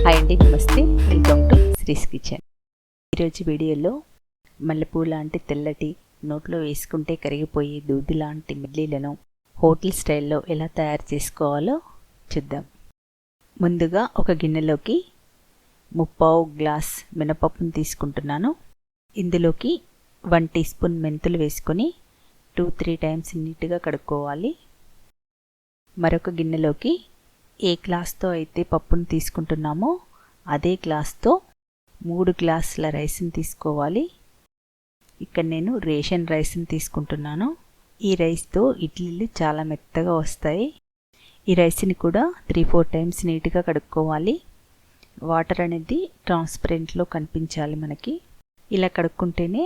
Hi అండి, నమస్తే. Welcome to శ్రీస్ kitchen. ఈరోజు వీడియోలో మల్లెపూ లాంటి తెల్లటి నోట్లో వేసుకుంటే కరిగిపోయే దూది లాంటి ఇడ్లీలను హోటల్ స్టైల్లో ఎలా తయారు చేసుకోవాలో చూద్దాం. ముందుగా ఒక గిన్నెలోకి 3/4 గ్లాస్ మినపప్పును తీసుకుంటున్నాను. ఇందులోకి 1 టీ స్పూన్ మెంతులు వేసుకొని 2-3 టైమ్స్ నీట్గా కడుక్కోవాలి. మరొక గిన్నెలోకి ఏ గ్లాస్తో అయితే పప్పును తీసుకుంటున్నామో అదే గ్లాస్తో 3 గ్లాసుల రైస్ని తీసుకోవాలి. ఇక్కడ నేను రేషన్ రైస్ని తీసుకుంటున్నాను. ఈ రైస్తో ఇడ్లీలు చాలా మెత్తగా వస్తాయి. ఈ రైస్ని కూడా 3-4 టైమ్స్ నీట్గా కడుక్కోవాలి. వాటర్ అనేది ట్రాన్స్పరెంట్లో కనిపించాలి మనకి. ఇలా కడుక్కుంటేనే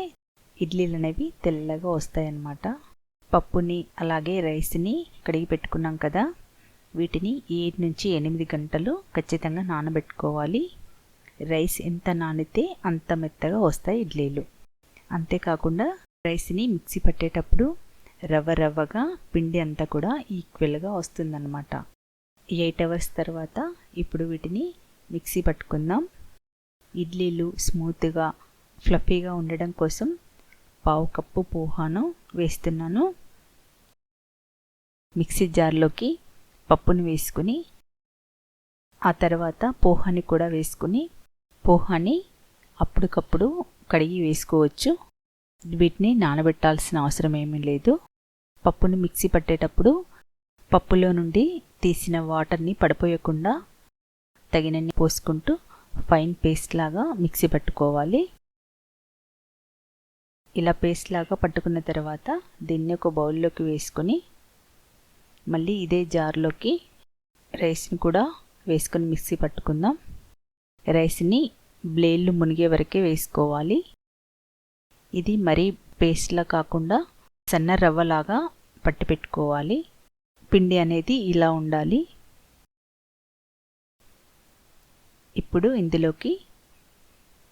ఇడ్లీలు అనేవి తెల్లగా వస్తాయన్నమాట. పప్పుని అలాగే రైస్ని కడిగి పెట్టుకున్నాం కదా, వీటిని 7 నుంచి 8 గంటలు ఖచ్చితంగా నానబెట్టుకోవాలి. రైస్ ఎంత నానితే అంత మెత్తగా వస్తాయి ఇడ్లీలు. అంతేకాకుండా రైస్ని మిక్సీ పట్టేటప్పుడు రవ్వగా పిండి అంతా కూడా ఈక్వల్గా వస్తుందన్నమాట. 8 అవర్స్ తర్వాత ఇప్పుడు వీటిని మిక్సీ పట్టుకుందాం. ఇడ్లీలు స్మూత్గా ఫ్లఫీగా ఉండడం కోసం 1/2 కప్పు పోహాను వేస్తున్నాను. మిక్సీ జార్లోకి పప్పుని వేసుకుని ఆ తర్వాత పోహాని కూడా వేసుకుని పోహాని అప్పటికప్పుడు కడిగి వేసుకోవచ్చు. వీటిని నానబెట్టాల్సిన అవసరం ఏమీ లేదు. పప్పుని మిక్సీ పట్టేటప్పుడు పప్పులో నుండి తీసిన వాటర్ని పడిపోయకుండా తగినన్ని పోసుకుంటూ ఫైన్ పేస్ట్ లాగా మిక్సీ పట్టుకోవాలి. ఇలా పేస్ట్ లాగా పట్టుకున్న తర్వాత దీన్ని ఒక బౌల్లోకి వేసుకొని మళ్ళీ ఇదే జార్లోకి రైస్ని కూడా వేసుకొని మిక్సీ పట్టుకుందాం. రైస్ని బ్లేడ్లు మునిగే వరకే వేసుకోవాలి. ఇది మరీ పేస్ట్లా కాకుండా సన్న రవ్వలాగా పట్టి పెట్టుకోవాలి. పిండి అనేది ఇలా ఉండాలి. ఇప్పుడు ఇందులోకి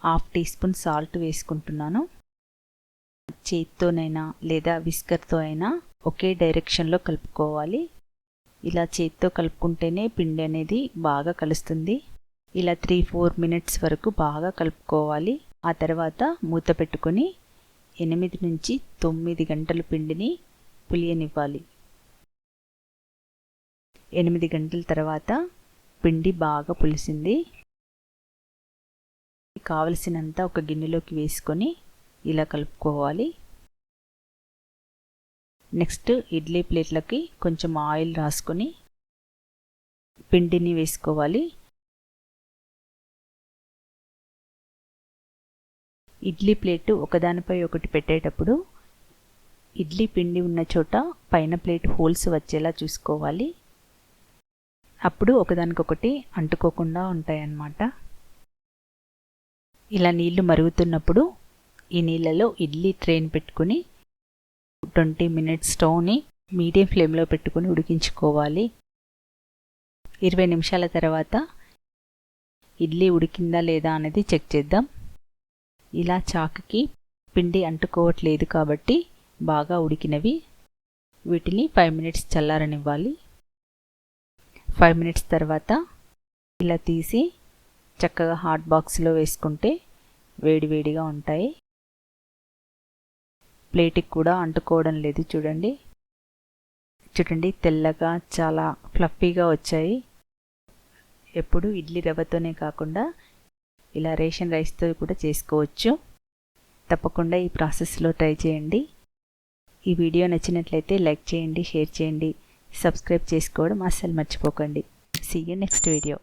1/2 టీ స్పూన్ సాల్ట్ వేసుకుంటున్నాను. చేత్తోనైనా లేదా విస్కర్తో అయినా ఒకే డైరెక్షన్లో కలుపుకోవాలి. ఇలా చేత్తో కలుపుకుంటేనే పిండి అనేది బాగా కలుస్తుంది. ఇలా 3-4 మినిట్స్ వరకు బాగా కలుపుకోవాలి. ఆ తర్వాత మూత పెట్టుకొని 8 నుంచి 9 గంటల పిండిని పులియనివ్వాలి. 8 గంటల తర్వాత పిండి బాగా పులిసింది. కావలసినంత ఒక గిన్నెలోకి వేసుకొని ఇలా కలుపుకోవాలి. నెక్స్ట్ ఇడ్లీ ప్లేట్లకి కొంచెం ఆయిల్ రాసుకొని పిండిని వేసుకోవాలి. ఇడ్లీ ప్లేటు ఒకదానిపై ఒకటి పెట్టేటప్పుడు ఇడ్లీ పిండి ఉన్న చోట పైన ప్లేట్ హోల్స్ వచ్చేలా చూసుకోవాలి. అప్పుడు ఒకదానికొకటి అంటుకోకుండా ఉంటాయన్నమాట. ఇలా నీళ్లు మరుగుతున్నప్పుడు ఈ నీళ్ళలో ఇడ్లీ ట్రేని పెట్టుకుని 20 మినిట్స్ స్టవ్ని మీడియం ఫ్లేమ్లో పెట్టుకుని ఉడికించుకోవాలి. 20 నిమిషాల తర్వాత ఇడ్లీ ఉడికిందా లేదా అనేది చెక్ చేద్దాం. ఇలా చాకుకి పిండి అంటుకోవట్లేదు కాబట్టి బాగా ఉడికినవి. వీటిని 5 మినిట్స్ చల్లారనివ్వాలి. 5 మినిట్స్ తర్వాత ఇలా తీసి చక్కగా హాట్ బాక్స్లో వేసుకుంటే వేడివేడిగా ఉంటాయి. ప్లేట్కి కూడా అంటుకోవడం లేదు. చూడండి తెల్లగా చాలా ఫ్లఫీగా వచ్చాయి. ఎప్పుడు ఇడ్లీ రవ్వతోనే కాకుండా ఇలా రేషన్ రైస్తో కూడా చేసుకోవచ్చు. తప్పకుండా ఈ ప్రాసెస్లో ట్రై చేయండి. ఈ వీడియో నచ్చినట్లయితే లైక్ చేయండి, షేర్ చేయండి, సబ్స్క్రైబ్ చేసుకోవడం అస్సలు మర్చిపోకండి. See you next video.